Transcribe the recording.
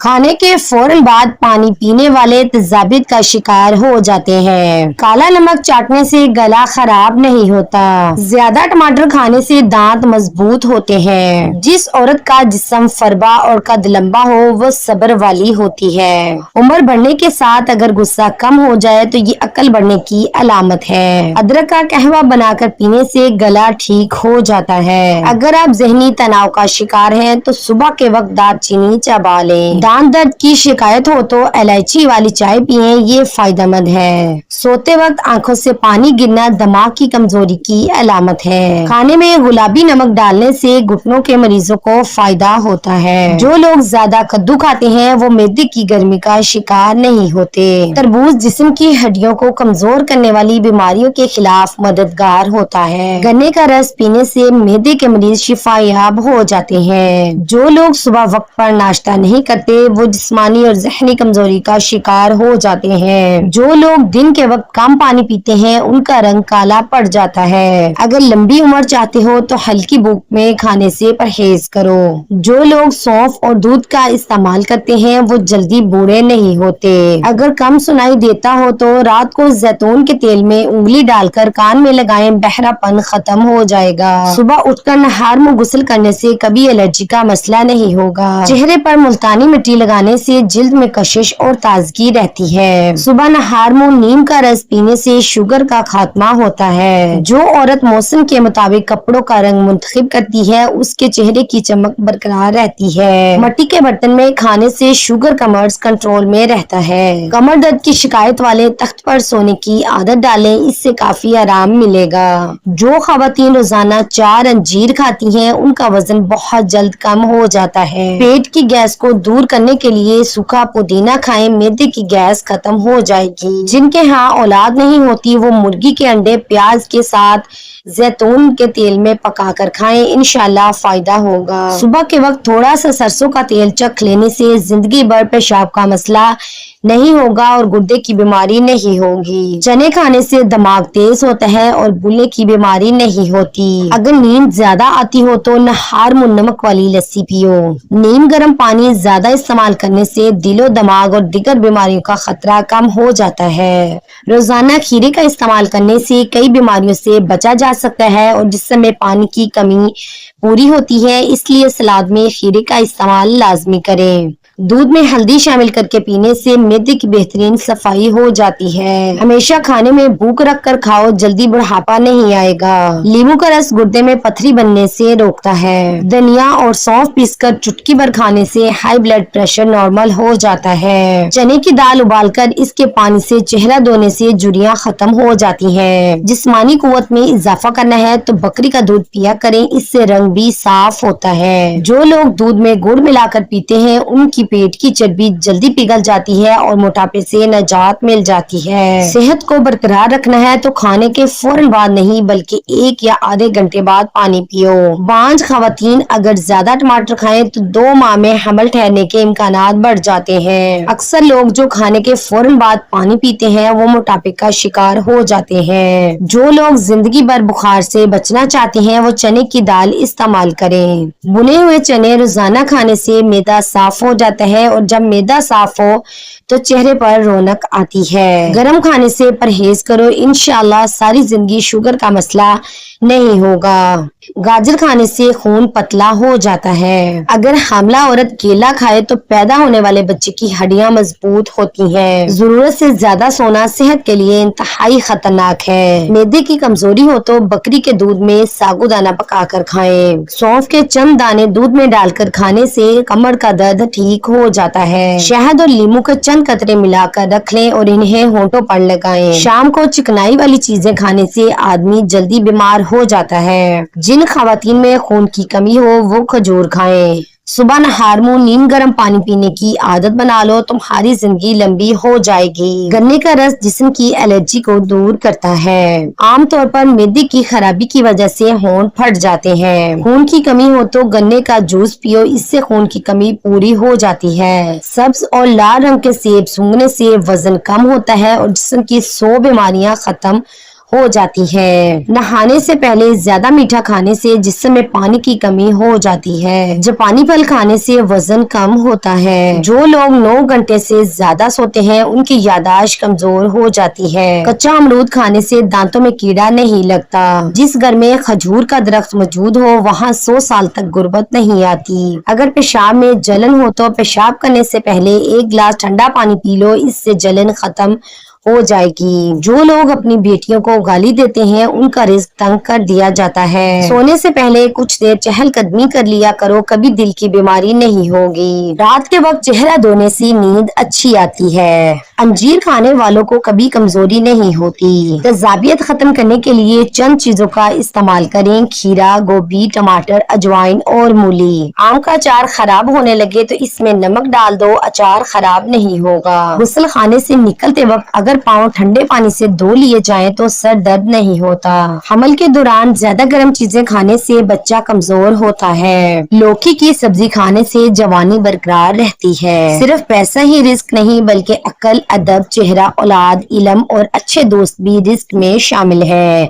کھانے کے فوراً بعد پانی پینے والے تذابیط کا شکار ہو جاتے ہیں۔ کالا نمک چاٹنے سے گلا خراب نہیں ہوتا۔ زیادہ ٹماٹر کھانے سے دانت مضبوط ہوتے ہیں۔ جس عورت کا جسم فربا اور قد لمبا ہو وہ صبر والی ہوتی ہے۔ عمر بڑھنے کے ساتھ اگر غصہ کم ہو جائے تو یہ عقل بڑھنے کی علامت ہے۔ ادرک کا قہوہ بنا کر پینے سے گلا ٹھیک ہو جاتا ہے۔ اگر آپ ذہنی تناؤ کا شکار ہیں تو صبح کے وقت دار چینی چبا لیں۔ دانت درد کی شکایت ہو تو الائچی والی چائے پیئیں، یہ فائدہ مند ہے۔ سوتے وقت آنکھوں سے پانی گرنا دماغ کی کمزوری کی علامت ہے۔ کھانے میں گلابی نمک ڈالنے سے گھٹنوں کے مریضوں کو فائدہ ہوتا ہے۔ جو لوگ زیادہ کدو کھاتے ہیں وہ معدے کی گرمی کا شکار نہیں ہوتے۔ تربوز جسم کی ہڈیوں کو کمزور کرنے والی بیماریوں کے خلاف مددگار ہوتا ہے۔ گنے کا رس پینے سے معدے کے مریض شفا یاب ہو جاتے ہیں۔ جو لوگ صبح وقت پر ناشتہ نہیں کرتے وہ جسمانی اور ذہنی کمزوری کا شکار ہو جاتے ہیں۔ جو لوگ دن کے وقت کم پانی پیتے ہیں ان کا رنگ کالا پڑ جاتا ہے۔ اگر لمبی عمر چاہتے ہو تو ہلکی بھوک میں کھانے سے پرہیز کرو۔ جو لوگ سونف اور دودھ کا استعمال کرتے ہیں وہ جلدی بوڑھے نہیں ہوتے۔ اگر کم سنائی دیتا ہو تو رات کو زیتون کے تیل میں انگلی ڈال کر کان میں لگائیں، بہرا پن ختم ہو جائے گا۔ صبح اٹھ کر نہار منہ غسل کرنے سے کبھی الرجی کا مسئلہ نہیں ہوگا۔ چہرے پر ملتانی مٹی لگانے سے جلد میں کشش اور تازگی رہتی ہے۔ صبح نہار منہ نیم کا رس پینے سے شوگر کا خاتمہ ہوتا ہے۔ جو عورت موسم کے مطابق کپڑوں کا رنگ منتخب کرتی ہے اس کے چہرے کی چمک برقرار رہتی ہے۔ مٹی کے برتن میں کھانے سے شوگر کا مرض کنٹرول میں رہتا ہے۔ کمر درد کی شکایت والے تخت پر سونے کی عادت ڈالیں، اس سے کافی آرام ملے گا۔ جو خواتین روزانہ 4 انجیر کھاتی ہیں ان کا وزن بہت جلد کم ہو جاتا ہے۔ پیٹ کی گیس کو دور کرنے کے لیے سوکھا پودینہ کھائیں، معدے کی گیس ختم ہو جائے گی۔ جن کے ہاں اولاد نہیں ہوتی وہ مرغی کے انڈے پیاز کے ساتھ زیتون کے تیل میں پکا کر کھائیں، انشاءاللہ فائدہ ہوگا۔ صبح کے وقت تھوڑا سا سرسوں کا تیل چکھ لینے سے زندگی بھر پیشاب کا مسئلہ نہیں ہوگا اور گردے کی بیماری نہیں ہوگی۔ چنے کھانے سے دماغ تیز ہوتا ہے اور بھولنے کی بیماری نہیں ہوتی۔ اگر نیند زیادہ آتی ہو تو نہار منہ نمک والی لسی پیو۔ نیم گرم پانی زیادہ استعمال کرنے سے دل و دماغ اور دیگر بیماریوں کا خطرہ کم ہو جاتا ہے۔ روزانہ کھیرے کا استعمال کرنے سے کئی بیماریوں سے بچا جا سکتا ہے اور جسم میں پانی کی کمی پوری ہوتی ہے، اس لیے سلاد میں کھیرے کا استعمال لازمی کریں۔ دودھ میں ہلدی شامل کر کے پینے سے معدے کی بہترین صفائی ہو جاتی ہے۔ ہمیشہ کھانے میں بھوک رکھ کر کھاؤ، جلدی بڑھاپا نہیں آئے گا۔ لیموں کا رس گردے میں پتھری بننے سے روکتا ہے۔ دھنیا اور سونف پیس کر چٹکی بھر کھانے سے ہائی بلڈ پریشر نارمل ہو جاتا ہے۔ چنے کی دال ابال کر اس کے پانی سے چہرہ دھونے سے جھریاں ختم ہو جاتی ہیں۔ جسمانی قوت میں اضافہ کرنا ہے تو بکری کا دودھ پیا کریں، اس سے رنگ بھی صاف ہوتا ہے۔ جو لوگ دودھ میں گڑ ملا کر پیتے ہیں ان کی پیٹ کی چربی جلدی پگھل جاتی ہے اور موٹاپے سے نجات مل جاتی ہے۔ صحت کو برقرار رکھنا ہے تو کھانے کے فوراً بعد نہیں بلکہ 1 یا آدھے گھنٹے بعد پانی پیو۔ بانجھ خواتین اگر زیادہ ٹماٹر کھائیں تو 2 ماہ میں حمل ٹھہرنے کے امکانات بڑھ جاتے ہیں۔ اکثر لوگ جو کھانے کے فوراً بعد پانی پیتے ہیں وہ موٹاپے کا شکار ہو جاتے ہیں۔ جو لوگ زندگی بھر بخار سے بچنا چاہتے ہیں وہ چنے کی دال استعمال کریں۔ بنے ہوئے چنے روزانہ کھانے سے معدہ صاف ہو جاتا ہے اور جب معدہ صاف ہو تو چہرے پر رونق آتی ہے۔ گرم کھانے سے پرہیز کرو، انشاءاللہ ساری زندگی شوگر کا مسئلہ نہیں ہوگا۔ گاجر کھانے سے خون پتلا ہو جاتا ہے۔ اگر حاملہ عورت کیلا کھائے تو پیدا ہونے والے بچے کی ہڈیاں مضبوط ہوتی ہیں۔ ضرورت سے زیادہ سونا صحت کے لیے انتہائی خطرناک ہے۔ معدے کی کمزوری ہو تو بکری کے دودھ میں ساگودانہ پکا کر کھائیں۔ سونف کے چند دانے دودھ میں ڈال کر کھانے سے کمر کا درد ٹھیک ہو جاتا ہے۔ شہد اور لیموں کے چند قطرے ملا کر رکھ لیں اور انہیں ہونٹوں پر لگائیں۔ شام کو چکنائی والی چیزیں کھانے سے آدمی جلدی بیمار ہو جاتا ہے۔ جن خواتین میں خون کی کمی ہو وہ کھجور کھائیں۔ صبح نہار منہ نیم گرم پانی پینے کی عادت بنا لو، تمہاری زندگی لمبی ہو جائے گی۔ گنے کا رس جسم کی الرجی کو دور کرتا ہے۔ عام طور پر معدے کی خرابی کی وجہ سے ہونٹ پھٹ جاتے ہیں۔ خون کی کمی ہو تو گنے کا جوس پیو، اس سے خون کی کمی پوری ہو جاتی ہے۔ سبز اور لال رنگ کے سیب سونگھنے سے وزن کم ہوتا ہے اور جسم کی 100 بیماریاں ختم ہو جاتی ہے۔ نہانے سے پہلے زیادہ میٹھا کھانے سے جسم میں پانی کی کمی ہو جاتی ہے۔ جاپانی پھل کھانے سے وزن کم ہوتا ہے۔ جو لوگ 9 گھنٹے سے زیادہ سوتے ہیں ان کی یادداشت کمزور ہو جاتی ہے۔ کچا امرود کھانے سے دانتوں میں کیڑا نہیں لگتا۔ جس گھر میں کھجور کا درخت موجود ہو وہاں 100 سال تک غربت نہیں آتی۔ اگر پیشاب میں جلن ہو تو پیشاب کرنے سے پہلے 1 گلاس ٹھنڈا پانی پی لو، اس سے جلن ختم ہو جائے گی۔ جو لوگ اپنی بیٹیوں کو گالی دیتے ہیں ان کا رزق تنگ کر دیا جاتا ہے۔ سونے سے پہلے کچھ دیر چہل قدمی کر لیا کرو، کبھی دل کی بیماری نہیں ہوگی۔ رات کے وقت چہرہ دھونے سے نیند اچھی آتی ہے۔ انجیر کھانے والوں کو کبھی کمزوری نہیں ہوتی۔ تیزابیت ختم کرنے کے لیے چند چیزوں کا استعمال کریں: کھیرا، گوبھی، ٹماٹر، اجوائن اور مولی۔ آم کا اچار خراب ہونے لگے تو اس میں نمک ڈال دو، اچار خراب نہیں ہوگا۔ غسل خانے سے نکلتے وقت اگر پاؤں ٹھنڈے پانی سے دھو لیے جائیں تو سر درد نہیں ہوتا۔ حمل کے دوران زیادہ گرم چیزیں کھانے سے بچہ کمزور ہوتا ہے۔ لوکی کی سبزی کھانے سے جوانی برقرار رہتی ہے۔ صرف پیسہ ہی رزق نہیں بلکہ عقل، ادب، چہرہ، اولاد، علم اور اچھے دوست بھی رزق میں شامل ہے۔